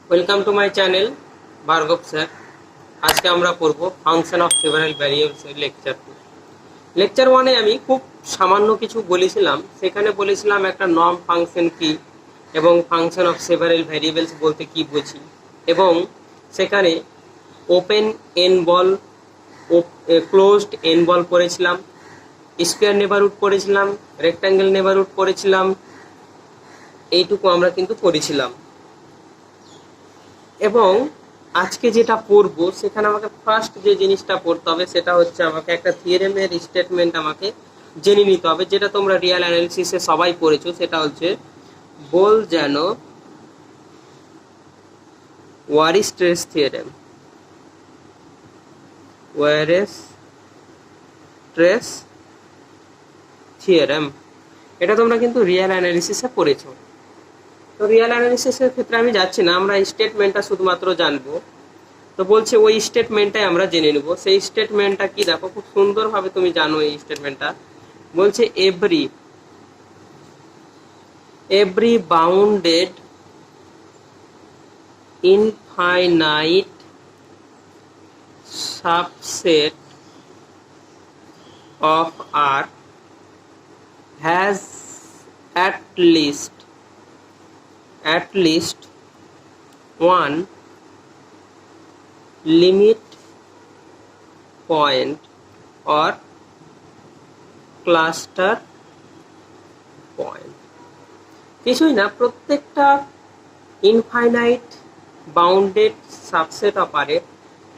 Welcome to my channel Bhargav sir. আজকে আমরা পড়ব ফাংশন অফ সেভারাল ভ্যারিয়েবলস এর লেকচার 2। লেকচার 1-এ আমি খুব সামান্য কিছু বলেছিলাম। সেখানে বলেছিলাম একটা নর্ম ফাংশন কি এবং ফাংশন অফ সেভারাল ভ্যারিয়েবলস বলতে কি বুঝি, এবং সেখানে ওপেন এন বল, ক্লোজড এন বল পড়েছিলাম, স্কোয়ার নেবারহুড পড়েছিলাম, রেক্ট্যাঙ্গেল নেবারহুড পড়েছিলাম। এইটুকু আমরা কিন্তু পড়েছিলাম। এবং আজকে যেটা পড়বো সেখানে আমাকে ফার্স্ট যে জিনিসটা পড়তে হবে সেটা হচ্ছে আমাকে একটা থিওরেমের স্টেটমেন্ট আমাকে জেনে নিতে হবে, যেটা তোমরা রিয়াল অ্যানালিসিসে সবাই পড়েছো। সেটা হচ্ছে বল যেন ওয়ারিস্ট্রেস থিওরেম, ওয়ারিস্ট্রেস থিওরেম, এটা তোমরা কিন্তু রিয়াল অ্যানালিসিসে পড়েছো। তো রিয়াল অ্যানালিসিসের ক্ষেত্রে আমি যাচ্ছি না, আমরা স্টেটমেন্টটা শুধুমাত্র জানবো। তো বলছে ওই স্টেটমেন্টটাই আমরা জেনে নেব। সেই স্টেটমেন্টটা কি, দেখো খুব সুন্দরভাবে তুমি জানো এই স্টেটমেন্টটা। বলছে every bounded infinite subset of R has at least one limit point or cluster point। কিছুই না, প্রত্যেকটা infinite bounded subset of R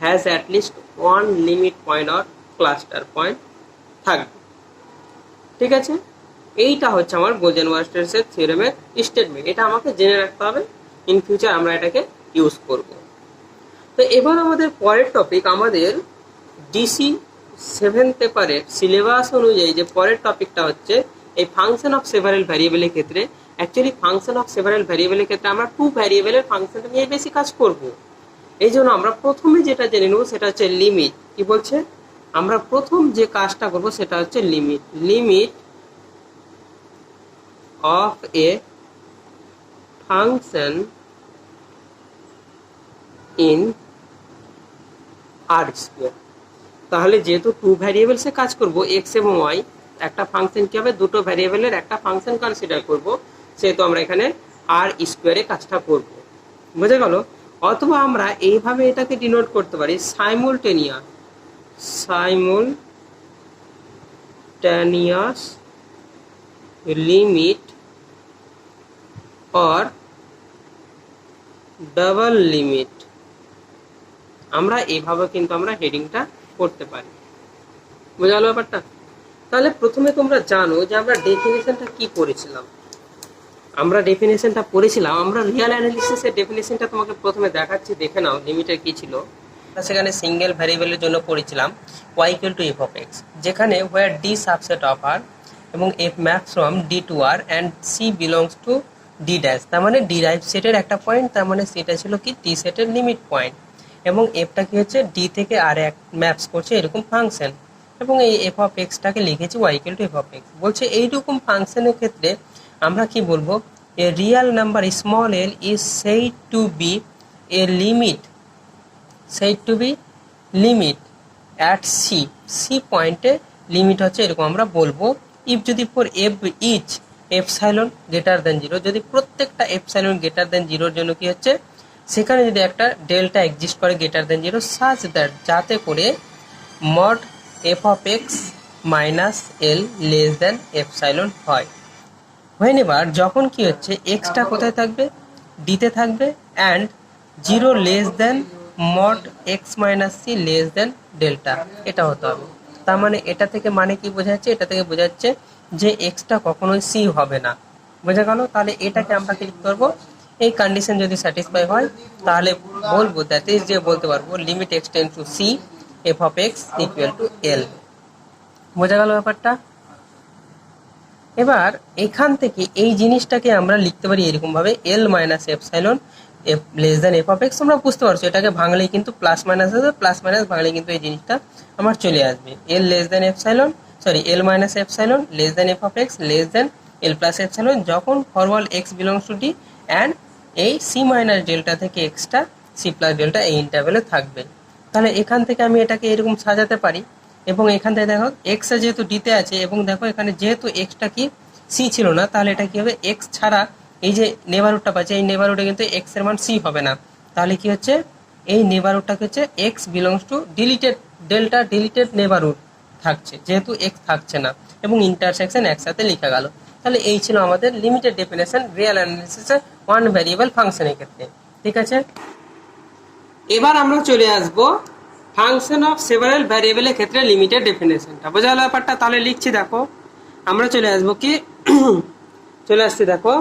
has at least one limit point or cluster point থাকবে। ঠিক আছে, এইটা হচ্ছে আমার বোজেন-ওয়ার্স্ট্রেসের থিওরেমের স্টেটমেন্ট। এটা আমাকে জেনে রাখতে হবে, ইন ফিউচার আমরা এটাকে ইউজ করব। তো এবার আমাদের পরের টপিক, আমাদের ডিসি 7 পেপারের সিলেবাস অনুযায়ী যে পরের টপিকটা হচ্ছে এই ফাংশন অফ সেভারাল ভ্যারিয়েবলের ক্ষেত্রে। অ্যাকচুয়ালি ফাংশন অফ সেভারাল ভ্যারিয়েবলের ক্ষেত্রে আমরা 2 ভ্যারিয়েবলের ফাংশনটা নিয়ে বেশি কাজ করব। এই জন্য আমরা প্রথমে যেটা জেনে নেব সেটা হচ্ছে লিমিট। কি বলছে, আমরা প্রথম যে কাজটা করব সেটা হচ্ছে limit of a function in r square। তাহলে যেহেতু 2 ভ্যারিয়েবলসে কাজ করব, x এবং y, একটা ফাংশন কি হবে, দুটো ভ্যারিয়েবলের একটা ফাংশন কনসিডার করব, সেহেতু আমরা এখানে r স্কোয়ারে কাজটা করব। বুঝে গেল? অথবা আমরা এইভাবে এটাকে ডিনোট করতে পারি, সাইমুলটেনিয়াস লিমিট or ডাবল লিমিট। আমরা এইভাবে কিন্তু আমরা হেডিংটা করতে পারি। বোঝা গেল ব্যাপারটা? তাহলে প্রথমে তোমরা জানো যে আমরা ডেফিনেশনটা কি পড়েছিলাম। আমরা রিয়াল অ্যানালিসিসের ডেফিনেশনটা তোমাকে প্রথমে দেখাচ্ছি, দেখে নাও লিমিটের কি ছিল। সেখানে সিঙ্গেল ভ্যারিয়েবলের জন্য পড়েছিলাম y equal to f of x, যেখানে where d subset of r এবং f maps from d to r and c belongs to d dash, তার মানে ডিরাইভ সেটের একটা পয়েন্ট, তার মানে সেটা ছিল কি টি সেটের লিমিট পয়েন্ট, এবং এফটা কি হচ্ছে ডি থেকে আর এক ম্যাপস করছে এরকম ফাংশন, এবং এই এফ অফ এক্সটাকে লিখেছি Y equal to F of X. বলছে এইরকম ফাংশনের ক্ষেত্রে আমরা কি বলবো, a real number small L is said to be a limit at c পয়েন্টে লিমিট হচ্ছে এরকম আমরা বলবো। ইফ যদি for each epsilon greater than 0, যদি প্রত্যেকটা এপসাইলন গ্রেটার দেন 0-র জন্য কি হচ্ছে, সেখানে যদি একটা ডেল্টা এক্সিস্ট করে গ্রেটার দেন 0, সাচ দ্যাট, যাতে করে mod f of x minus L less than epsilon হয়। হোয়েনেভার, যখন কি হচ্ছে এক্সটা কোথায় থাকবে, ডিতে থাকবে, and 0 less than mod x minus c less than delta, এটা হতে হবে। তার মানে এটা থেকে মানে কি বোঝাচ্ছে, এটা থেকে বোঝাচ্ছে যে এক্সটা কখনোই সি হবে না। বোঝা গেল? তাহলে এটাকে আমরা ক্লিক করবো, এই কন্ডিশন যদি স্যাটিসফাই হয় তাহলে বলবো, দ্যাট ইজ যে বলতে পারবো limit X tend to C F of X equal to L. বোঝা গেল ব্যাপারটা? এবার এখান থেকে এই জিনিসটাকে আমরা লিখতে পারি এরকম ভাবে, L minus epsilon F less than F of X. তোমরা বুঝতে পারছো, এটাকে ভাঙলেই কিন্তু প্লাস মাইনাস আসবে, প্লাস মাইনাস ভাঙলে কিন্তু এই জিনিসটা আমার চলে আসবে। L less than epsilon, L minus epsilon less than F of X less than L plus epsilon, যখন for all X belongs to D and এই সি মাইনাস ডেল্টা থেকে এক্সটা সি প্লাস ডেল্টা এই ইন্টারভ্যালে থাকবে। তাহলে এখান থেকে আমি এটাকে এরকম সাজাতে পারি, এবং এখান থেকে দেখো এক্স যেহেতু ডিতে আছে, এবং দেখো এখানে যেহেতু এক্সটা কি সি ছিল না, তাহলে এটা কি হবে, এক্স ছাড়া এই যে নেবারহুডটা পাচ্ছে, এই নেবারহুডে কিন্তু এক্স এর মান সি হবে না। তাহলে কি হচ্ছে, এই নেবারহুডটাকে হচ্ছে x belongs two deleted delta deleted neighbourhood থাকছে, যেহেতু এক্স থাকছে না, এবং ইন্টারসেকশন একসাথে লেখা গেল। তাহলে এই ছিল আমাদের লিমিটেড ডেফিনেশন রিয়েল অ্যানালিসিসের ওয়ান ভ্যারিয়েবল ফাংশনের ক্ষেত্রে। ঠিক আছে, এবার আমরা চলে আসব ফাংশন অফ সেভারাল ভ্যারিয়েবলের ক্ষেত্রে লিমিটেড ডেফিনেশনটা। বোঝা গেল ব্যাপারটা? তাহলে লিখছি, দেখো আমরা চলে আসবো কি চলে আসছি, দেখো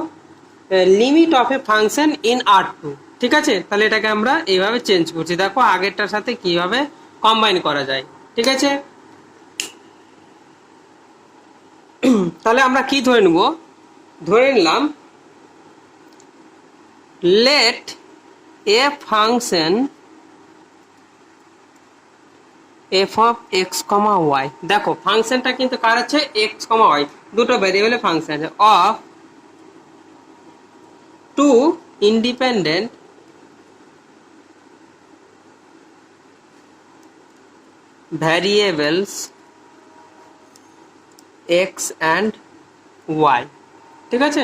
limit of a function in R2। ঠিক আছে, তাহলে এটাকে আমরা এইভাবে চেঞ্জ করছি, দেখো আগেরটার সাথে কিভাবে কম্বাইন করা যায়। ঠিক আছে, তাহলে আমরা কি ধরে নেব, ধরে নিলাম let a function f of x comma y. দেখো ফাংশনটা কিন্তু কার আছে, এক্স কমা ওয়াই, দুটো ভ্যারিয়েবলের ফাংশন আছে, of two independent variables x and y. ঠিক আছে,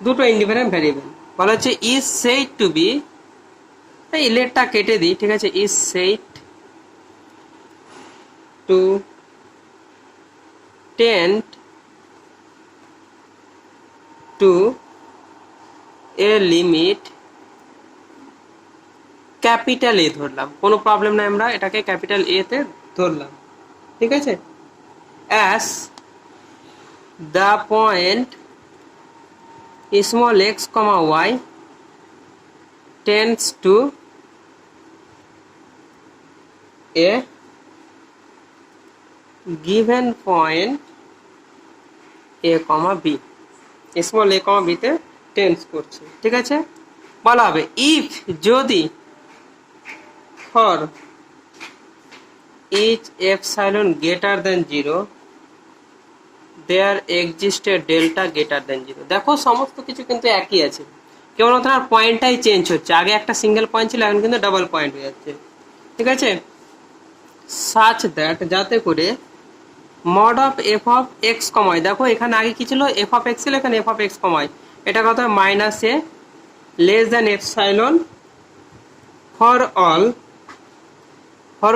দুটো ইন্ডিপেন্ডেন্ট ভ্যারিয়েবল বলা হচ্ছে ইজ সেড টু বি, এই লেটটা কেটে দিই। ঠিক আছে, is said to tend two A limit capital A ধরলাম, কোনো প্রবলেম নাই, আমরা এটাকে ক্যাপিটাল এ তে ধরলাম। ঠিক আছে, as the point small X comma Y tends to a given point A comma B, small A comma বিতে টেন্ডস করছে। ঠিক আছে, বলা হবে ইফ, যদি for each epsilon greater than 0 there existed delta greater than 0। দেখো সমস্ত কিছু কিন্তু একই আছে, কেবল তোমার পয়েন্টটাই চেঞ্জ হচ্ছে, আগে একটা সিঙ্গেল পয়েন্ট ছিল, এখন কিন্তু ডাবল পয়েন্ট হয়ে যাচ্ছে। ঠিক আছে, সাচ দ্যাট, যাতে করে mod of F of x কমায়, দেখো এখানে আগে কি ছিল, এফ অফ এক্স ছিল, এখানে এফ অফ এক্স কমায়, এটা কথা minus a less than epsilon for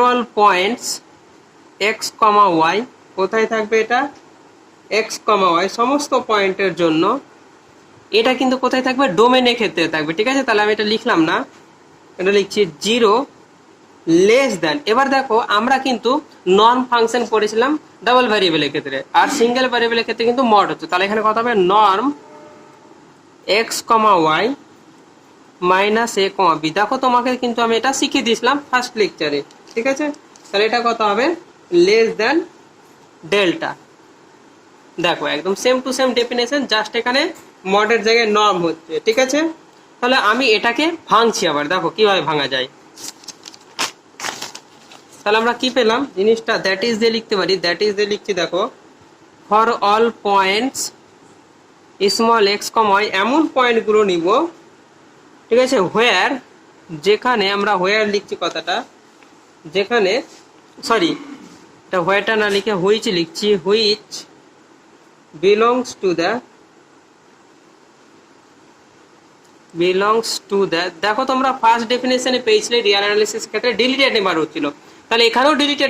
all points x comma y. কোথায় থাকবে এটা, এক্স কমা ওয়াই সমস্ত পয়েন্টের জন্য, এটা কিন্তু কোথায় থাকবে, ডোমেনের ক্ষেত্রে থাকবে। ঠিক আছে, তাহলে আমি এটা লিখলাম না, এটা লিখছি 0 লেস দেন। এবার দেখো আমরা কিন্তু নর্ম ফাংশন পড়েছিলাম ডাবল ভ্যারিয়েবলের ক্ষেত্রে, আর সিঙ্গেল ভ্যারিয়েবলের ক্ষেত্রে কিন্তু মড হচ্ছে, তাহলে এখানে কথা হবে norm x comma y minus এ কমা বি। দেখো তোমাকে কিন্তু আমি এটা শিখিয়ে দিয়েছিলাম ফার্স্ট লেকচারে। ঠিক আছে, তাহলে এটা কত হবে, লেস দেন ডেল্টা। দেখো একদম same to same definition, just এখানে মডের জায়গায় নর্ম হচ্ছে। ঠিক আছে, তাহলে আমি এটাকে ভাঙছি, আবার দেখো কিভাবে ভাঙা যায়। তাহলে আমরা কি পেলাম জিনিসটা, দ্যাট ইজ দিয়ে লিখতে পারি, দ্যাট ইজ দিয়ে লিখছি, দেখো for all points small x comma y, এমন পয়েন্টগুলো নিব। ঠিক আছে, হোয়ার, যেখানে আমরা হোয়ার লিখছি কথাটা, যেখানে সরি এটা হোয়ারটা না লিখে হুইচ লিখছি, হুইচ বিলংস টু দ্য দেখো তোমরা ফার্স্ট ডেফিনেশনে পেয়েছিলে রিয়াল অ্যানালিসিস ক্ষেত্রে ডিলিটেড নেবারহুড ছিল, তাহলে এখানেও ডিলিটেড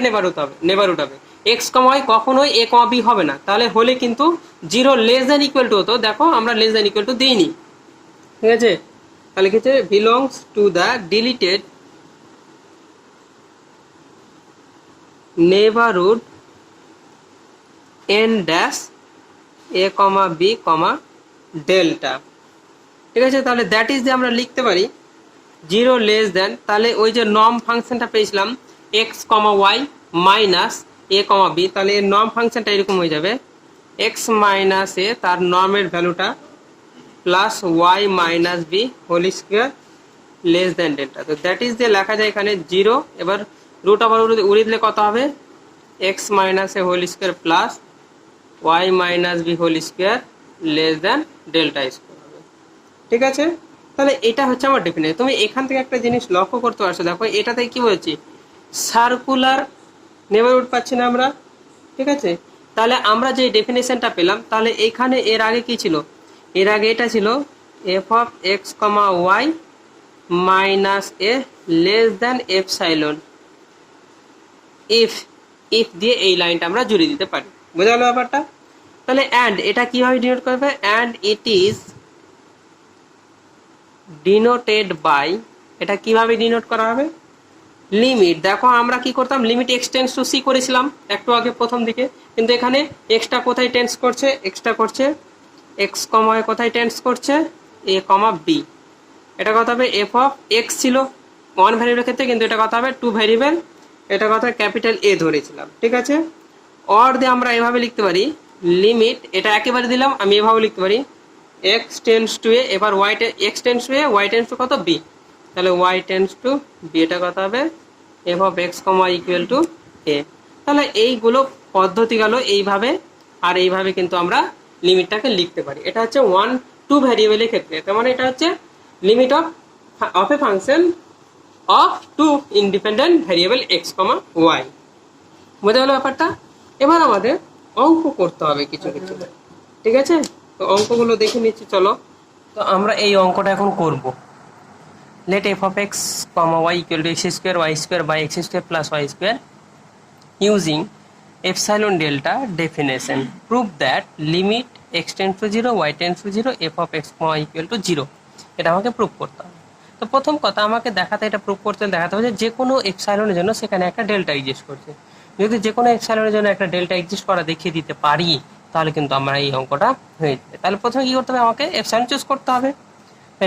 নেবারহুড হবে এক্স কমা ওয়াই, কখনোই এ কমা বি হবে না, তাহলে হলে কিন্তু 0 লেস দ্যান ইকুয়াল টু হতো, দেখো আমরা লেস দ্যান ইকুয়াল টু দিইনি। ঠিক আছে, তাহলে কি হচ্ছে, belongs to the deleted neighbourhood N dash a comma b comma delta. ঠিক আছে, তাহলে দ্যাট ইজ দিয়ে আমরা লিখতে পারি 0 লেস দেন, তাহলে ওই যে নর্ম ফাংশনটা পেয়েছিলাম এক্স কমা ওয়াই মাইনাস এ কমা বি, তাহলে এর নর্ম ফাংশনটা এরকম হয়ে যাবে এক্স মাইনাস এ, তার নর্মের ভ্যালুটা plus Y minus B whole square less than delta. তো দ্যাট ইজ দিয়ে লেখা যায় এখানে 0, এবার রুট আবার উড়িয়ে দিলে কত হবে, X minus A whole square plus Y minus B whole square less than delta square হবে। ঠিক আছে, তাহলে এটা হচ্ছে আমার ডেফিনেশন। তুমি এখান থেকে একটা জিনিস লক্ষ্য করতে পারছো, দেখো এটাতে কি বলছি, সার্কুলার নেবারহুড পাচ্ছি না আমরা, ঠিক আছে। তাহলে আমরা যে ডেফিনেশনটা পেলাম, তাহলে এখানে এর আগে কি ছিল, এর আগে এটা ছিল f of x comma y minus a less than epsilon if if দিয়ে এই লাইনটা আমরা জুড়ে দিতে পারি। বোঝা গেল ব্যাপারটা? তাহলে অ্যান্ড এটা কিভাবে ডিনোট করবে, and it is denoted by, এটা কিভাবে ডিনোট করা হবে, লিমিট। দেখো আমরা কি করতাম, limit x tends to c করেছিলাম একটু আগে প্রথম দিকে, কিন্তু এখানে এক্সটা কোথায় টেন্স করছে, এক্সটা করছে এক্স কমা কোথায় টেন্স করছে, এ কমা বি। এটা কথা হবে এফ অফ এক্স ছিল ওয়ান ভ্যারিয়েবলের ক্ষেত্রে, কিন্তু এটা কথা হবে টু ভ্যারিয়েবল, এটা কথা ক্যাপিটাল এ ধরেছিলাম, ঠিক আছে। অর দিয়ে আমরা এভাবে লিখতে পারি, লিমিট, এটা একেবারে দিলাম, আমি এভাবে লিখতে পারি এক্স টেন্স টু এ, এবার Y X tends to A, Y tends to কত বি, তাহলে ওয়াই টেন্স টু বি, এটা কথা হবে F of x comma equal to A. তাহলে এইগুলো পদ্ধতি গেল এইভাবে, আর এইভাবে কিন্তু আমরা লিমিটটাকে লিখতে পারি। এটা হচ্ছে ওয়ান টু ভ্যারিয়েবলের ক্ষেত্রে, তার মানে এটা হচ্ছে limit of a function of two independent variable x comma y. বোঝা গেল ব্যাপারটা? এবার আমাদের অঙ্ক করতে হবে কিছু কিছু, ঠিক আছে। তো অঙ্কগুলো দেখে নিচ্ছি, চলো। তো আমরা এই অঙ্কটা এখন করব। Let f of x comma y equal to x square y square by x square plus y square using epsilon delta definition prove that limit x tends to 0 y tends to 0 f of x comma equal to 0, এটা আমাকে prove করতে হবে। তো প্রথম কথা আমাকে দেখাতে, এটা প্রুভ করতে দেখাতে হবে যে কোনো এপসাইলনের জন্য সেখানে একটা ডেল্টা এক্সিস্ট করছে। যদি যে কোনো এপসাইলনের জন্য একটা ডেল্টা এক্সিস্ট করা দেখিয়ে দিতে পারি, তাহলে কিন্তু আমরা এই অঙ্কটা হয়ে যাবে। তাহলে প্রথমে কি করতে হবে, আমাকে এপসাইলন চুজ করতে হবে।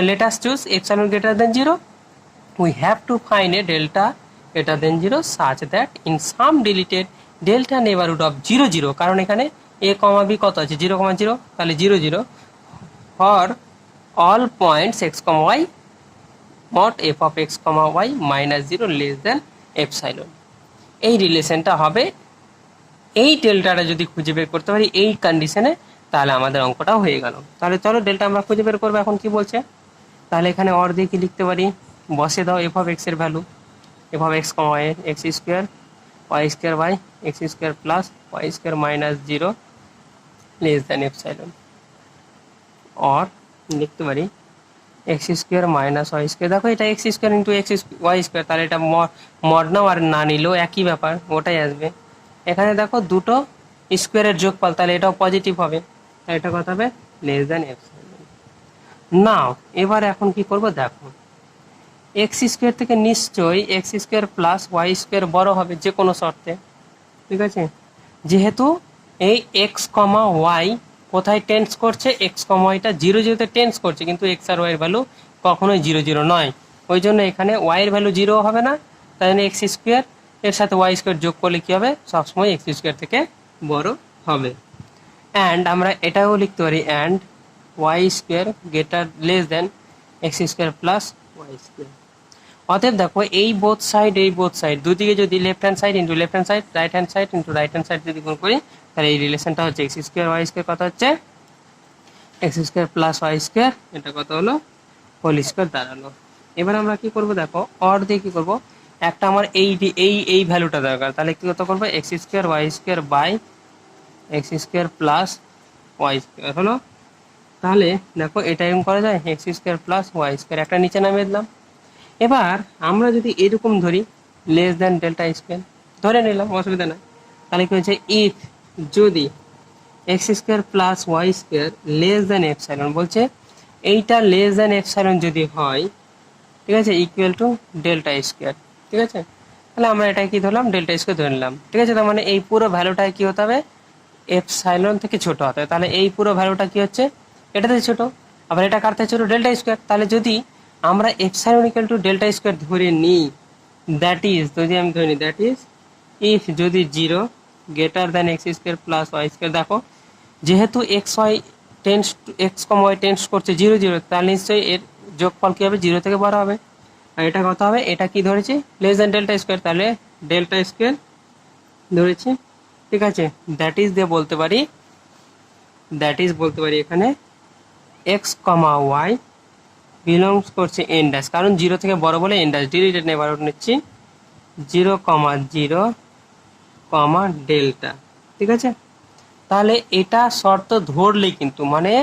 Let us choose epsilon greater than 0, we have to find a delta greater than 0 such that in some deleted delta neighborhood of 0 0, কারণ এখানে a comma b কত আছে 0 0, তাহলে 0 0 for all points x comma y mod f of x comma y minus 0 less than epsilon। এই রিলেশনটা হবে, এই ডেল্টাটা যদি খুঁজে বের করতে পারি এই কন্ডিশনে, তাহলে আমাদের অঙ্কটা হয়ে গেল। তাহলে চলো ডেল্টা আমরা খুঁজে বের করবো। এখন কি বলছে, তাহলে এখানে অর দিয়ে কি লিখতে পারি, বসে দাও এফ অফ এক্স এর value, f of x comma y x square y square by x square plus y square minus 0 less than epsilon. Or লিখতে পারি x square minus y square, দেখো এটা x square into x y square, তাহলে এটা mod নাও আর না নিলেও একই ব্যাপার, ওটাই আসবে। এখানে দেখো দুটো স্কোয়ারের যোগফল, তাহলে এটাও পজিটিভ হবে, এটা কথা হবে লেস দ্যান এপসাইলন। নাও এবার এখন কি করব, দেখো এক্স স্কোয়ার থেকে নিশ্চয়ই x square plus y square বড় হবে যে কোনো শর্তে, ঠিক আছে। যেহেতু এই এক্স কমা ওয়াই কোথায় টেন্স করছে, এক্স কমা ওয়াইটা 0 0-তে টেন্স করছে, কিন্তু এক্স আর ওয়াইয়ের ভ্যালু কখনোই 0 0 নয়, ওই জন্য এখানে ওয়াইয়ের ভ্যালু 0 হবে না, তাই জন্য এক্স স্কোয়ার এর সাথে ওয়াই স্কোয়ার যোগ করলে কী হবে, সবসময় এক্স স্কোয়ার থেকে বড় হবে। অ্যান্ড আমরা এটাও লিখতে পারি, and y square greater less than x square plus y square. অতএব দেখো এই বোথ সাইড দুদিকে যদি left hand side into left hand side, right hand side into right hand side যদি গুণ করি, তাহলে এই রিলেশনটা হচ্ছে এক্স স্কোয়ার ওয়াই স্কোয়ার কত হচ্ছে x square plus y square, এটা কত হলো হোল স্কোয়ার দাঁড়ালো। এবার আমরা কি করব, দেখো অর দিয়ে কি করব, একটা আমার এই ভ্যালুটা দরকার, তাহলে কি কত করবো x square y square by x square plus y square হলো। তাহলে দেখো এটা এরকম করা যায়, x square plus y square, একটা নিচে নামিয়ে দিলাম। এবার আমরা যদি এরকম ধরি লেস দ্যান ডেল্টা স্কোয়ার ধরে নিলাম, অসুবিধা নাই। তাহলে কি হচ্ছে, ইফ যদি x square plus y square less than epsilon, বলছে এইটা লেস দ্যান এপসাইলন যদি হয়, ঠিক আছে, ইকুয়াল টু ডেল্টা স্কোয়ার, ঠিক আছে। তাহলে আমরা এটা কি ধরলাম, ডেল্টা স্কোয়ার ধরে নিলাম, ঠিক আছে। তার মানে এই পুরো ভ্যালুটায় কি হতে হবে, এপসাইলন থেকে ছোট হতে হবে। তাহলে এই পুরো ভ্যালুটা কি হচ্ছে, এটা থেকে ছোট, আবার এটা কার থেকে ছোট, ডেল্টা স্কোয়ার। তাহলে যদি আমরা epsilon equal to delta square ধরে নিই, দ্যাট ইজ, যদি আমি ধরে নিই দ্যাট ইজ ইফ যদি 0 greater than x square plus y square, দেখো যেহেতু x y tends x comma y tends করছে 0 0, তাহলে নিশ্চয়ই এর যোগফল কী হবে, 0 থেকে বড় হবে। আর এটা কত হবে, এটা কি ধরেছি লেস দ্যান ডেল্টা স্কোয়ার, তাহলে ডেল্টা স্কোয়ার ধরেছি, ঠিক আছে। দ্যাট ইজ দিয়ে বলতে পারি এখানে এক্স কমা ওয়াই বিলংস করছে এন ড্যাশ, কারণ 0 থেকে বড় বলে এন ড্যাশ। ডিলিটেড নেইবারহুড নিচ্ছি 0,0, ডেল্টা। ঠিক আছে, তাহলে এটা শর্ত ধরলেই কিন্তু মানে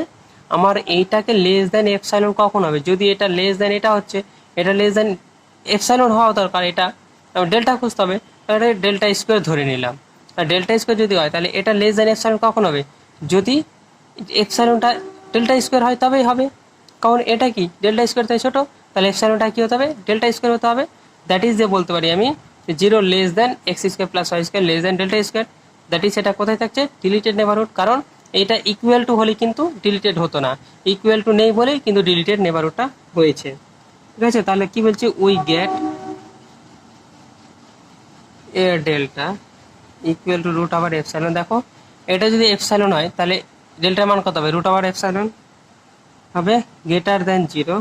আমার এইটাকে লেস দেন এপসাইলন কখন হবে, যদি এটা লেস দেন এটা হচ্ছে, এটা লেস দেন এপসাইলন হওয়া দরকার, এটা ডেল্টা খুঁজতে হবে, তাহলে ডেল্টা স্কোয়ার ধরে নিলাম। আর ডেল্টা স্কোয়ার যদি হয় তাহলে এটা লেস দেন এপসাইলন কখন হবে, যদি এপসাইলনটা ডেল্টা স্কোয়ার হয় তবেই হবে, কারণ এটা কি ডেল্টা স্কোয়ার থেকে ছোটো, তাহলে এপসাইলনটা কী হতে হবে, ডেল্টা স্কোয়ার হতে হবে। দ্যাট ইজ যে বলতে পারি আমি 0 less than x square plus y square less than delta square. That is এটা কোথায় থাকছে, ডিলিটেড নেবারহুড, কারণ এটা ইকুয়াল টু হলে কিন্তু ডিলিটেড হতো না, ইকুয়াল টু নেই বলেই কিন্তু ডিলিটেড নেবারহুডটা হয়েছে। ঠিক আছে, তাহলে কি বলছি, we get a delta equal to root over epsilon. দেখো এটা যদি এপসাইলন হয় তাহলে ডেল্টার মান কত হবে, রুট ওভার এপসাইলন হবে, greater than 0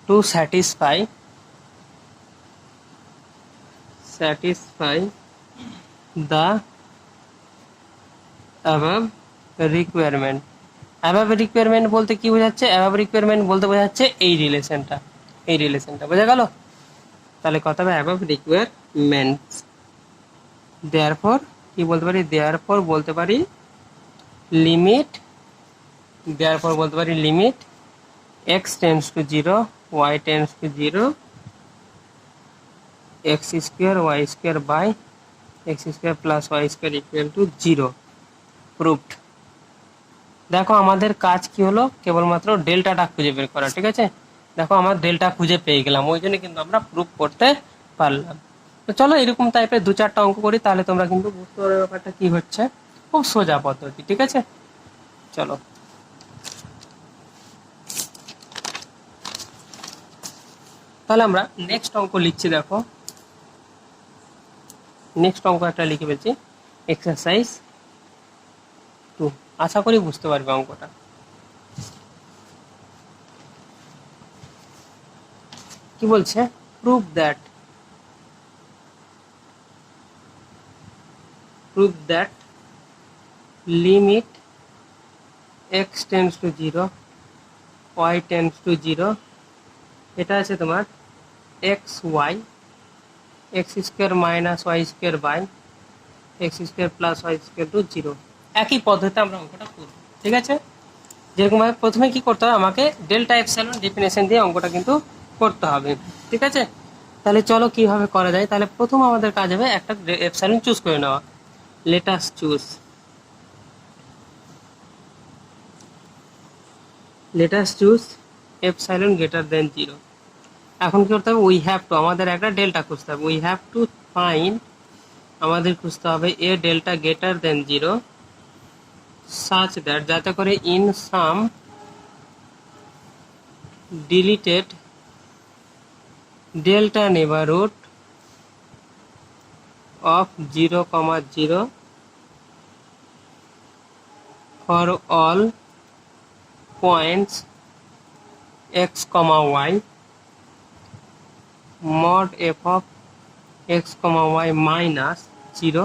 to satisfy the above requirement। above requirement বলতে কি বোঝাচ্ছে, above requirement বলতে বোঝাচ্ছে এই রিলেশনটা বোঝা গেল। তাহলে কত হবে, above requirements। therefore কি বলতে পারি, therefore বলতে পারি limit x tends to 0 y tends to 0 x square y square by x square plus y square equal to 0 proved। দেখো আমাদের কাজ কি হলো, কেবলমাত্র ডেল্টাটা খুঁজে বের করা। ঠিক আছে, দেখো আমার ডেল্টা খুঁজে পেয়ে গেলাম, ওই জন্য কিন্তু আমরা প্রুভ করতে পারলাম। তো চলো এরকম টাইপের 2-4টা অঙ্ক করি, তাহলে তোমরা কিন্তু বুঝতে পারবে ব্যাপারটা কি হচ্ছে, খুব সোজা পদ্ধতি। ঠিক আছে, চলো তাহলে আমরা নেক্সট অঙ্ক লিখছি। দেখো নেক্সট অঙ্ক একটা লিখে ফেলছি, এক্সারসাইজ 2। আশা করি বুঝতে পারবে অঙ্কটা। কি বলছে, prove that limit x tends to 0 y tends to 0, এটা আছে তোমার x y x square minus y square by x square plus y square to 0। একই পদ্ধতিতে আমরা অঙ্কটা করব। ঠিক আছে, যেরকমভাবে প্রথমে কি করতে হবে, আমাকে ডেল্টা এপসাইলন ডেফিনেশন দিয়ে অঙ্কটা কিন্তু করতে হবে। ঠিক আছে, তাহলে চলো কিভাবে করা যায়। তাহলে প্রথম আমাদের কাজ হবে একটা এপসাইলন চুজ করে নেওয়া। Let us choose epsilon greater than 0। এখন কি করতে হবে, উই হ্যাভ টু, আমাদের একটা ডেল্টা খুঁজতে হবে, উই হ্যাভ টু ফাইন্ড, আমাদের খুঁজতে হবে এ delta greater than 0 such that, যাতে করে in some deleted delta neighbourhood of 0,0 for all points x, y mod f of x, y minus 0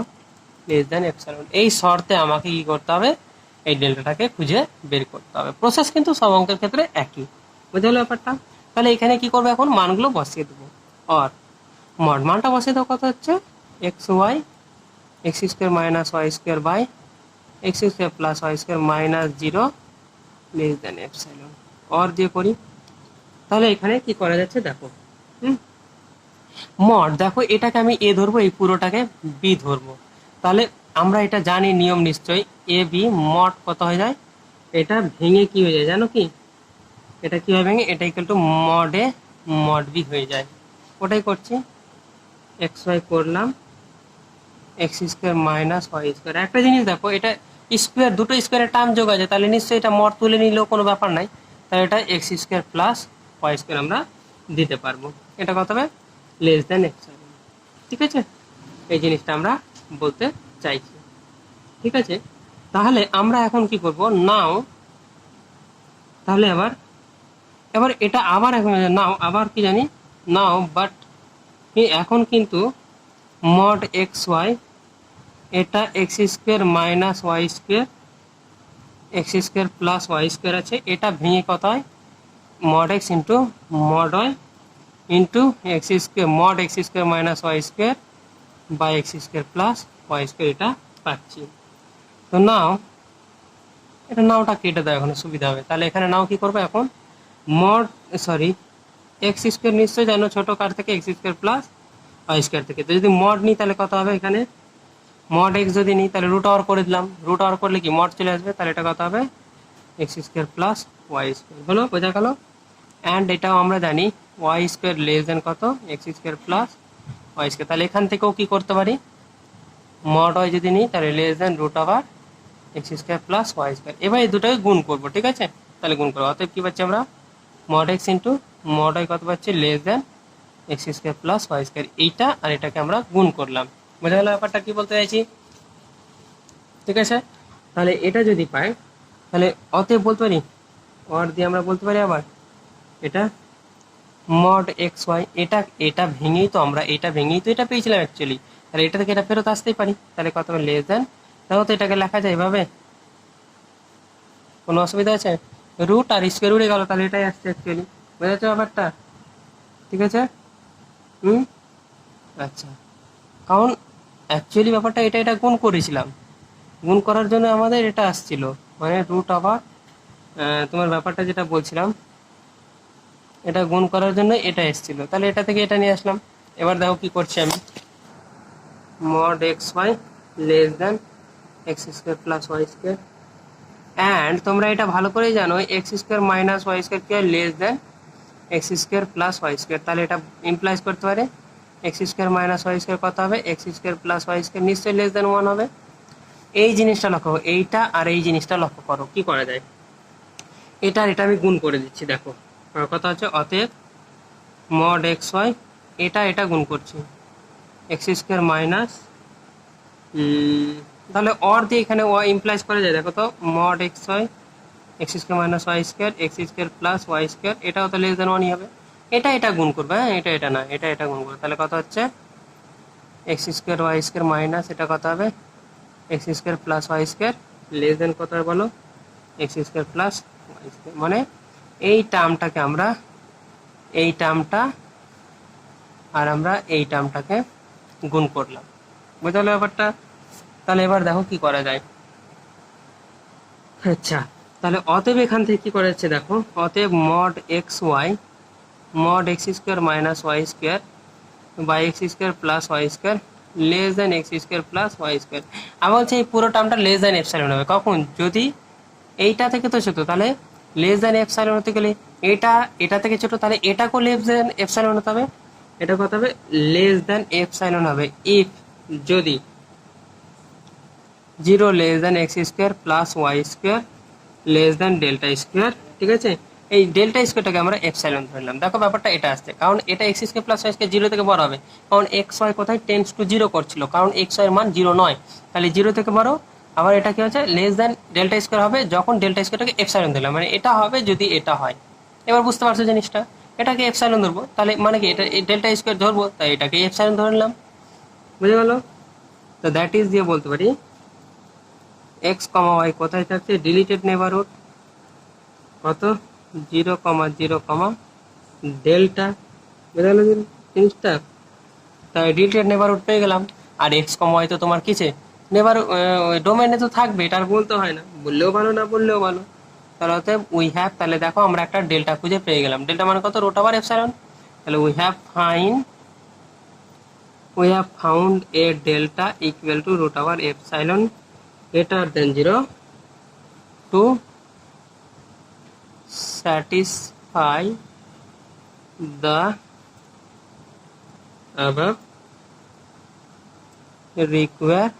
less than epsilon। এই শর্তে আমাকে কি করতে হবে, এই ডেল্টাটাকে খুঁজে বের করতে হবে। প্রসেস কিন্তু সব অঙ্কের ক্ষেত্রে একই, বুঝতে হলো ব্যাপারটা। তাহলে এখানে কি করবো, এখন মানগুলো বসিয়ে দেবো। আর মড মানটা বসিয়ে দেবো, কত হচ্ছে x y x square minus y square by x square plus y square minus 0 less than epsilon. Or দিয়ে করি, তাহলে এখানে কি করা যাচ্ছে দেখো, মড, দেখো এটাকে আমি এ ধরবো, এই পুরোটাকে বি ধরবো। তাহলে আমরা এটা জানি নিয়ম নিশ্চয়ই, এ বি মড কত হয়ে যায়, এটা ভেঙে কি হয়ে যায় জানো কি, এটা কীভাবে ভেঙে, এটা equal to mod a mod b হয়ে যায়। ওটাই করছি, এক্স ওয়াই করলাম x square minus y square. একটা জিনিস দেখো, এটা স্কোয়ার, দুটো স্কোয়ারের টার্ম যোগ আছে, তাহলে নিশ্চয়ই এটা মড তুলে নিলেও কোনো ব্যাপার নাই, তাহলে এটা x square plus y square আমরা দিতে পারবো। এটা কত হবে, লেস দেন এপসাইলন। ঠিক আছে, এই জিনিসটা আমরা বলতে চাইছি। ঠিক আছে, তাহলে আমরা এখন কি করব, নাও তাহলে এবার এটা আবার এখন নাও আবার কি জানি নাও, বাট এখন কিন্তু মড এক্স ওয়াই, এটা x square minus y square x square plus y square আছে, এটা ভেঙে কত হয় mod x into mod y into x square mod x square minus y square by x square plus y square এটা পাচ্ছি। তো নাও এটা নাওটা কেটে দাও, এখন সুবিধা হবে। তাহলে এখানে নাও কি করবো এখন, মড সরি এক্স স্কোয়ার নিশ্চয়ই জানো ছোট কার থেকে, x square plus y square থেকে। তো যদি মড নিই তাহলে কত হবে, এখানে মড এক্স যদি নিই তাহলে রুট ওভার করে দিলাম, রুট ওভার করলে কি মড চলে আসবে, তাহলে এটা কত হবে x square plus y square. হলো, বোঝা গেল। অ্যান্ড এটাও আমরা জানি ওয়াই স্কোয়ার লেস দেন কত, x square plus y square. তাহলে এখান থেকেও কি করতে পারি, মড ওয়াই যদি নিই তাহলে less than root over x square plus y square. এবার এই দুটোকে গুণ করবো, ঠিক আছে। তাহলে গুণ করবো, অতএব কী পাচ্ছি আমরা, mod x into mod y কত পাচ্ছি, less than x square plus y square. এইটা আর এটাকে আমরা গুণ করলাম। বোঝা গেল ব্যাপারটা কি বলতে চাইছি, ঠিক আছে। তাহলে এটা যদি পাই তাহলে অতএব বলতে পারি, অর দিয়ে আমরা বলতে পারি আবার এটা মড এক্স ওয়াই। এটা ভেঙেই তো আমরা এটা পেয়েছিলাম অ্যাকচুয়ালি। তাহলে এটা থেকে এটা ফেরত আসতেই পারি। তাহলে কত হবে, লেস দেন, তাহলে তো এটাকে লেখা যায় এভাবে, কোনো অসুবিধা আছে, রুট আর স্কোয়ার উড়ে গেল, তাহলে এটাই আসছে অ্যাকচুয়ালি। বোঝা যাচ্ছে ব্যাপারটা, ঠিক আছে। আচ্ছা, কারণ অ্যাকচুয়ালি ব্যাপারটা এটা গুণ করেছিলাম, গুণ করার জন্য আমাদের এটা আসছিল, মানে রুট আবার তোমার ব্যাপারটা যেটা বলছিলাম, এটা গুণ করার জন্য এটা এসেছিল। তাহলে এটা থেকে এটা নিয়ে আসলাম। এবার দেখো কি করছি আমি, mod x y less than x square plus y square. And তোমরা এটা ভালো করেই জানো x square minus y square কি হয়, less than x square plus y square. তাহলে এটা ইমপ্লাইজ করতে পারে x square minus y square কত হবে, x square plus y square নিশ্চয়ই লেস দেন ওয়ান হবে। এই জিনিসটা লক্ষ্য করো, এইটা আর এই জিনিসটা লক্ষ্য করো কি করা যায়। এটা আর এটা আমি গুণ করে দিচ্ছি, দেখো কথা হচ্ছে অতএব মড এক্স ওয়াই, এটা গুণ করছি এক্স স্কোয়ার মাইনাস, তাহলে অর দিয়ে এখানে ওয়াই ইমপ্লাইজ করা যায়, দেখো তো mod x y x square minus y square x square plus y square, এটাও তো লেস দেন ওয়ানই হবে। এটা গুণ করবে, হ্যাঁ এটা না, এটা গুণ করবে। তাহলে কত হচ্ছে x square y square minus এটা কত হবে x square plus y square less than কত হবে বলো, x square plus y square. মানে এই টার্মটাকে আমরা, এই টার্মটা আর আমরা এই টার্মটাকে গুণ করলাম, বুঝতে পারলে ব্যাপারটা। তাহলে এবার দেখো কি করা যায়। আচ্ছা, তাহলে অতএব এখান থেকে কি করা যাচ্ছে দেখো, অতএব mod x y mod x square minus y square by x square plus y square less than x square plus y square. আমি বলছি এই পুরো টার্মটা লেস দেন এপসাইলন হবে কখন, যদি এইটা থেকে তো ছোট, তাহলে লেস দেন এপসাইলন হতে গেলে এটা থেকে ছোট, তাহলে এটাকেও লেস দেন এপসাইলন হতে হবে। এটা কত হবে, লেস দেন এপসাইলন হবে ইফ যদি 0 less than x square plus y square less than delta square, ঠিক আছে। এই ডেল্টা স্কোয়ারটাকে আমরা এপসাইলন ধরলাম। দেখো ব্যাপারটা এটা আসছে, কারণ এটা x square plus y square 0 থেকে বড় হবে, কারণ এক্স ওয়াই কোথায় টেন্স টু 0 করছিল, কারণ এক্স ওয়াই এর মান 0 নয়, তাহলে 0 থেকে বড়। আবার এটা কি হচ্ছে, লেস দেন ডেল্টা স্কোয়ার হবে যখন ডেল্টা স্কোয়ারটাকে এপসাইলন দিলাম, মানে এটা হবে যদি এটা হয়। এবার বুঝতে পারছো জিনিসটা, এটাকে এপসাইলন ধরবো, তাহলে মানে কি এটা ডেল্টা স্কোয়ার ধরবো, তাই এটাকে এপসাইলন ধরে নিলাম, বুঝে গেল। তো দ্যাট ইজ দিয়ে বলতে পারি এক্স কমা ওয়াই কোথায় থাকছে, ডিলিটেড নেবারহুড কত 0, 0, ডেল্টা, বুঝে গেল জিনিসটা। তাই ডিলিটেড নেবারহুড পেয়ে গেলাম। আর এক্স কমা ওয়াই তো তোমার কিছে নেবার ডোমেনে তো থাকবে, এটা আর বলতে হয় না, বললেও ভালো না বললেও ভালো। তাহলে অতএব উই হ্যাভ, তাহলে দেখো আমরা একটা ডেল্টা খুঁজে পেয়ে গেলাম। ডেল্টা মানে কত, রুট ওভার এপসাইলন। তাহলে we have found a delta equal to root over epsilon greater than 0 to satisfy the above requirement,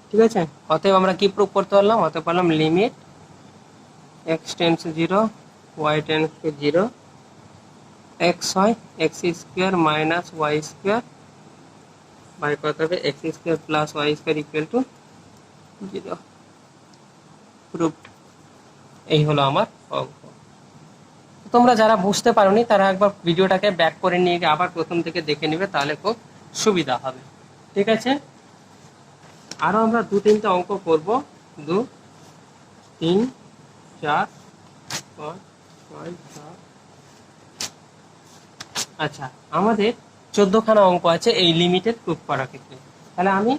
ঠিক আছে। অতএব আমরা কি প্রুভ করতে পারলাম, অতএব পারলাম limit x tends to 0 y tends to 0 x হয় x square minus y square by কত হবে x square plus y square equal to 0, proved. এই হলো আমার অঙ্ক। তোমরা যারা বুঝতে পারোনি তারা একবার ভিডিওটাকে ব্যাক করে নিয়ে গিয়ে আবার প্রথম থেকে দেখে নেবে, তাহলে খুব সুবিধা হবে, ঠিক আছে। আরও আমরা 2-3টে অঙ্ক করব, 2, 3, 4, আচ্ছা, আমাদের 14খানা অঙ্ক আছে এই লিমিটেড প্রুফ করার ক্ষেত্রে। তাহলে আমি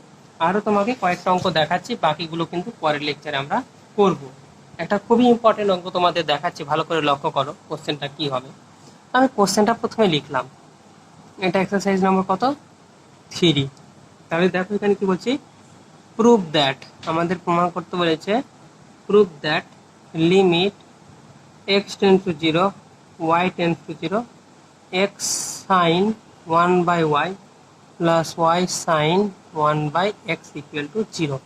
আরো তোমাকে কয়েকটা অঙ্ক দেখাচ্ছি, বাকিগুলো কিন্তু পরের লেকচারে আমরা করব। একটা খুবই ইম্পর্টেন্ট অঙ্ক তোমাদের দেখাচ্ছি, ভালো করে লক্ষ্য করো কোশ্চেনটা কি হবে। আমি কোশ্চেনটা প্রথমে লিখলাম, এটা এক্সারসাইজ নম্বর কত 3। তাহলে দেখো এখানে কি বলছি, প্রুভ দ্যাট, আমাদের প্রমাণ করতে বলেছে prove that limit x tends to 0 y tends to 0 x sin 1/y plus y sin 1/x equal to 0।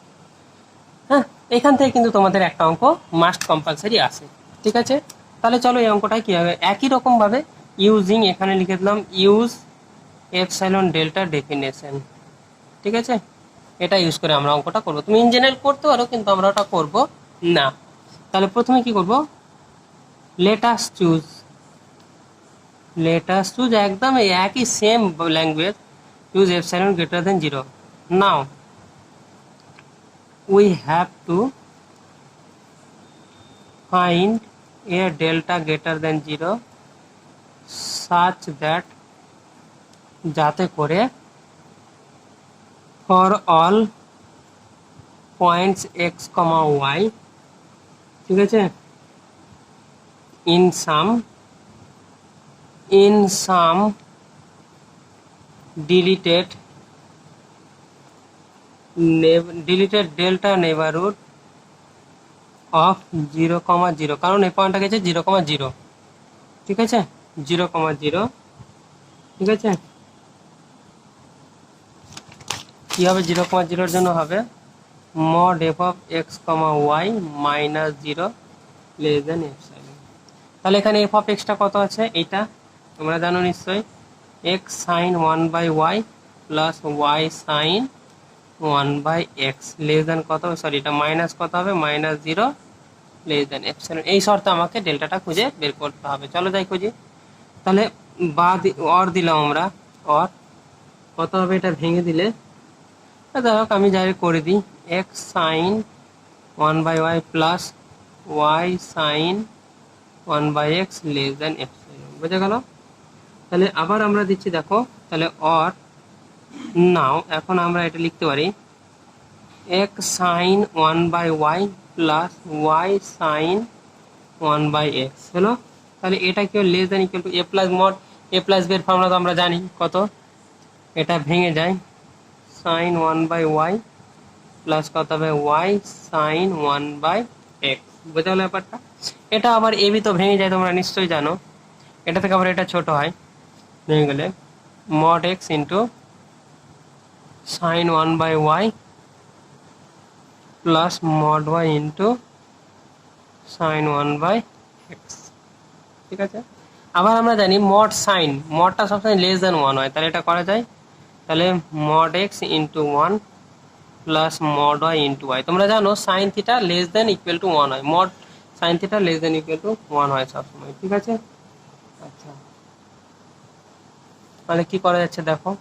হ্যাঁ, এখান থেকে কিন্তু তোমাদের একটা অঙ্ক মাস্ট কম্পালসারি আসে, ঠিক আছে। তাহলে চলো এই অঙ্কটা কি হবে, একই রকম ভাবে ইউজিং, এখানে লিখে দিলাম ইউজ এপসাইলন ডেল্টা ডেফিনেশন, ঠিক আছে। এটা ইউজ করে আমরা অঙ্কটা করবো। তুমি ইন জেনারেল করতে পারো, কিন্তু আমরা ওটা করব না। তাহলে প্রথমে কি করব, লেট আস চুজ একদম এই একই same language, choose epsilon greater than 0। Now we have to find a delta greater than 0 such that, যাতে করে for all points x, y, ঠিক আছে, in some deleted delta neighborhood of 0, কারণ এই পয়েন্টটা গেছে 0, ঠিক আছে, 0, ঠিক আছে। কি হবে 0, জন্য হবে mod f of x, y minus 0 less than epsilon। তাহলে এখানে f of x টা কত আছে, এইটা তোমরা জানো নিশ্চয়ই, x sin 1/y plus y sin 1/x less than কত হবে, সরি এটা মাইনাস কত হবে, মাইনাস 0 লেস দেন এপসাইলন। এই শর্তে আমাকে ডেল্টাটা খুঁজে বের করতে হবে। চলো যাই খুঁজি। তাহলে অর দিলাম আমরা, অর কত হবে, এটা ভেঙে দিলে যাই হোক আমি যাই করে দিই, x sin 1/y plus y sin 1/x less than epsilon, বুঝে গেল। তাহলে আবার আমরা দিচ্ছি, দেখো তাহলে অর নাও, এখন আমরা এটা লিখতে পারি x sin 1/y plus y sin 1/x হলো। তাহলে এটা কি less than equal to a plus mod, a plus b এর ফর্মুলা তো আমরা জানি কত, এটা ভেঙে যায় sin 1/y প্লাস কত হবে y sin 1/x, বুঝতে পারলে ব্যাপারটা। এটা আবার a b তো ভেঙে যায়, তোমরা নিশ্চয়ই জানো। এটা থেকে আবার এটা ছোট হয়, ভেঙে গেলে mod x into sin 1/y plus mod y into sin 1/x, ঠিক আছে। আবার আমরা জানি মড সাইন, মডটা সবসময় লেস দেন 1 হয়, তাহলে এটা করা যায়। তাহলে mod x into 1 plus mod y into y, তোমরা জানো sine theta less than equal to 1 হয়, mod sine theta less than equal to 1 হয় সবসময়, ঠিক আছে। আচ্ছা, তাহলে কি করা যাচ্ছে দেখো,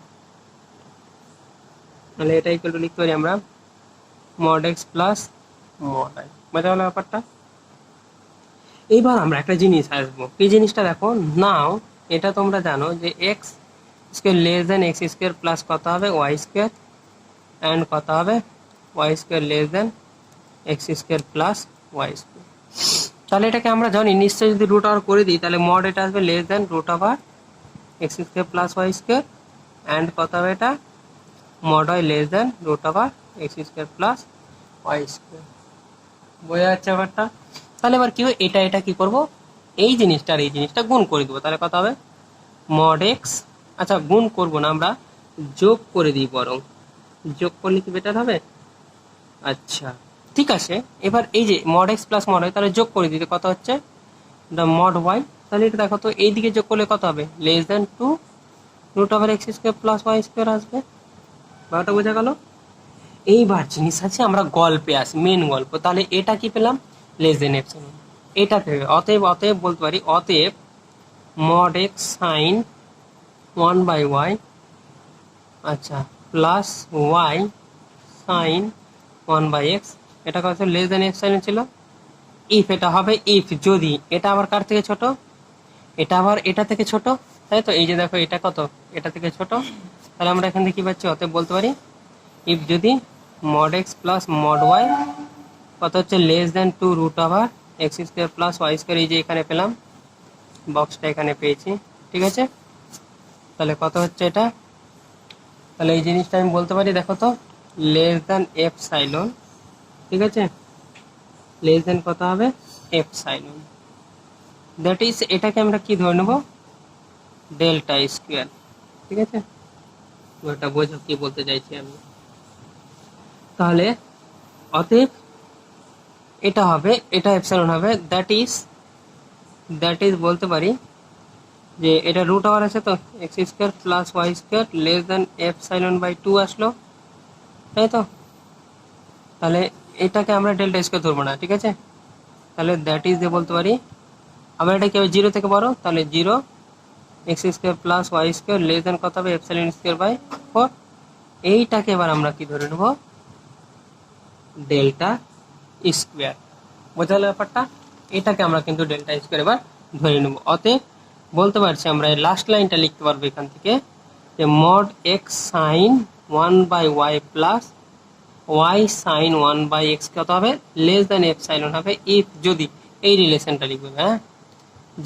তাহলে এটা ইকুয়াল টু লিখতে পারি আমরা mod x plus mod y, বুঝতে পারলে ব্যাপারটা। এইবার আমরা একটা জিনিস আসবো, এই জিনিসটা দেখো নাও, এটা তোমরা জানো যে x square less than x square plus কত হবে ওয়াই স্কোয়ার, অ্যান্ড কত হবে y square less than x square plus y square. তাহলে এটাকে আমরা জানি নিশ্চয়ই যদি রুট ওভার করে দিই, তাহলে মড এটা আসবে less than root over x square plus y square, and কত হবে এটা mod y less than root over x square plus y square, বোঝা যাচ্ছে ব্যাপারটা। তাহলে এবার কি হবে, এটা কি করব, এই জিনিসটা আর এই জিনিসটা গুণ করে দেবো, তাহলে কত হবে মড এক্স, আচ্ছা গুণ করব না আমরা যোগ করে দিই, বরং যোগ করলে কি বেটার হবে। আচ্ছা ঠিক আছে, এবার এই যে mod x plus mod y, তাহলে যোগ করে দিতে কত হচ্ছে দ্য মড ওয়াই, তাহলে এটা দেখো তো এই দিকে যোগ করলে কত হবে less than 2 root over x square plus y square আসবে, ব্যাপারটা বোঝা গেল। এইবার জিনিস আছে আমরা গল্পে আসি, মেন গল্প। তাহলে এটা কি পেলাম লেস দেন এপসাইলন, এটা পেবে, অতএব বলতে পারি অতএব mod x sin 1/y, আচ্ছা প্লাস y sin 1/x, এটা কত লেস দেন এপসাইলন ছিল, ইফ এটা হবে ইফ যদি এটা আবার কার থেকে ছোট, এটা আবার এটা থেকে ছোট, তাই তো? এই যে দেখো এটা কত, এটা থেকে ছোট, তাহলে আমরা এখান থেকে কি পাচ্ছি, অতএব বলতে পারি ইফ যদি mod x plus mod y কত হচ্ছে less than two root over x square plus y square, এই যে এখানে পেলাম, বক্সটা এখানে পেয়েছি, ঠিক আছে? তাহলে কত হচ্ছে এটা, তাহলে এই জিনিসটা আমি বলতে পারি, দেখো তো, লেস দেন এপসাইলন, ঠিক আছে? লেস দেন কত হবে, এপসাইলন, দ্যাট ইজ এটাকে আমরা কি ধরে নেব, ডেল্টা স্কোয়ার, ঠিক আছে? ওটা বোঝো কি বলতে চাইছি আমি। তাহলে অতএব এটা হবে, এটা এপসাইলন হবে, দ্যাট ইজ বলতে পারি যে এটা রুট ওভার আছে তো x square plus y square less than epsilon by 2 আসলো, তাই তো? তাহলে এটাকে আমরা ডেল্টা স্কোয়ার ধরবো না, ঠিক আছে? তাহলে দ্যাট ইজ দিয়ে বলতে পারি আমরা এটা কি হবে, জিরো থেকে বড়, তাহলে zero x square plus y square less than কত হবে, এপসাইলন স্কোয়ার বাই 4। এইটাকে এবার আমরা কি ধরে নেব, ডেল্টা স্কোয়ার। বোঝা গেল ব্যাপারটা? এটাকে আমরা কিন্তু ডেল্টা স্কোয়ার এবার ধরে নেব। অতএব বলতে পারছি আমরা এই লাস্ট লাইনটা লিখতে পারবো এখান থেকে যে mod x sine 1/y plus y sine 1/x কত হবে, লেস দেন এপসাইলন হবে ইফ যদি, এই রিলেশনটা লিখবে, হ্যাঁ,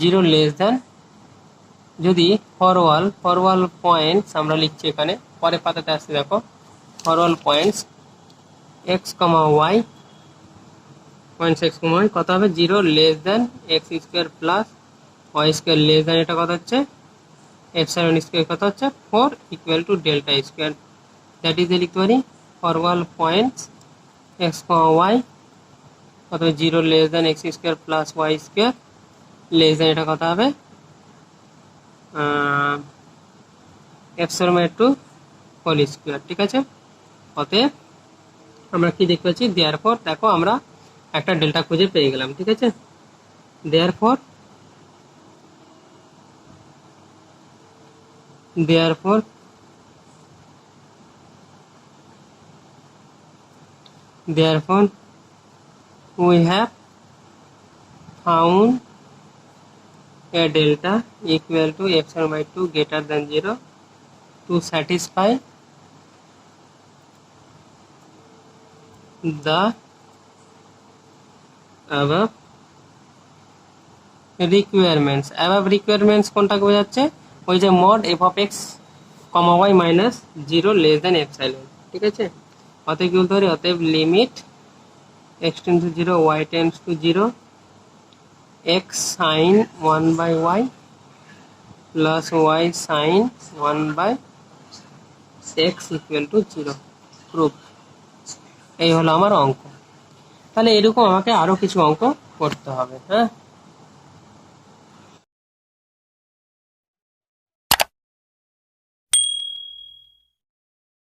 জিরো লেস দেন যদি ফর অল পয়েন্টস আমরা লিখছি এখানে, পরে পাতাতে আসছে দেখো, for all points x comma y, points x comma y কত হবে, zero less than x square plus y square less than এটা কত হচ্ছে, এপসাইলন স্কোয়ার কত হচ্ছে 4 equal to delta square. That is লিখতে পারি for all points x comma y কত হবে, zero less than x square plus y square less than এটা কত হবে, এপসাইলন বাই 2 হোল স্কোয়ার, ঠিক আছে? অতএব আমরা কি দেখতে পাচ্ছি, দেয়ারফর দেখো আমরা একটা ডেল্টা খুঁজে পেয়ে গেলাম, ঠিক আছে? Therefore we have found a delta equal to epsilon by 2 greater than 0 to satisfy the above requirements কোনটাকে বোঝাচ্ছে, ওই যে mod f of x comma y minus 0 less than epsilon, ঠিক আছে? অতএব কি বলতে পারি, অতএব limit x tends to 0 y tends to 0 x sine 1/y plus y sine 1/x equal to 0 proof. এই হলো আমার অঙ্ক। তাহলে এরকম আমাকে আরো কিছু অঙ্ক করতে হবে, হ্যাঁ।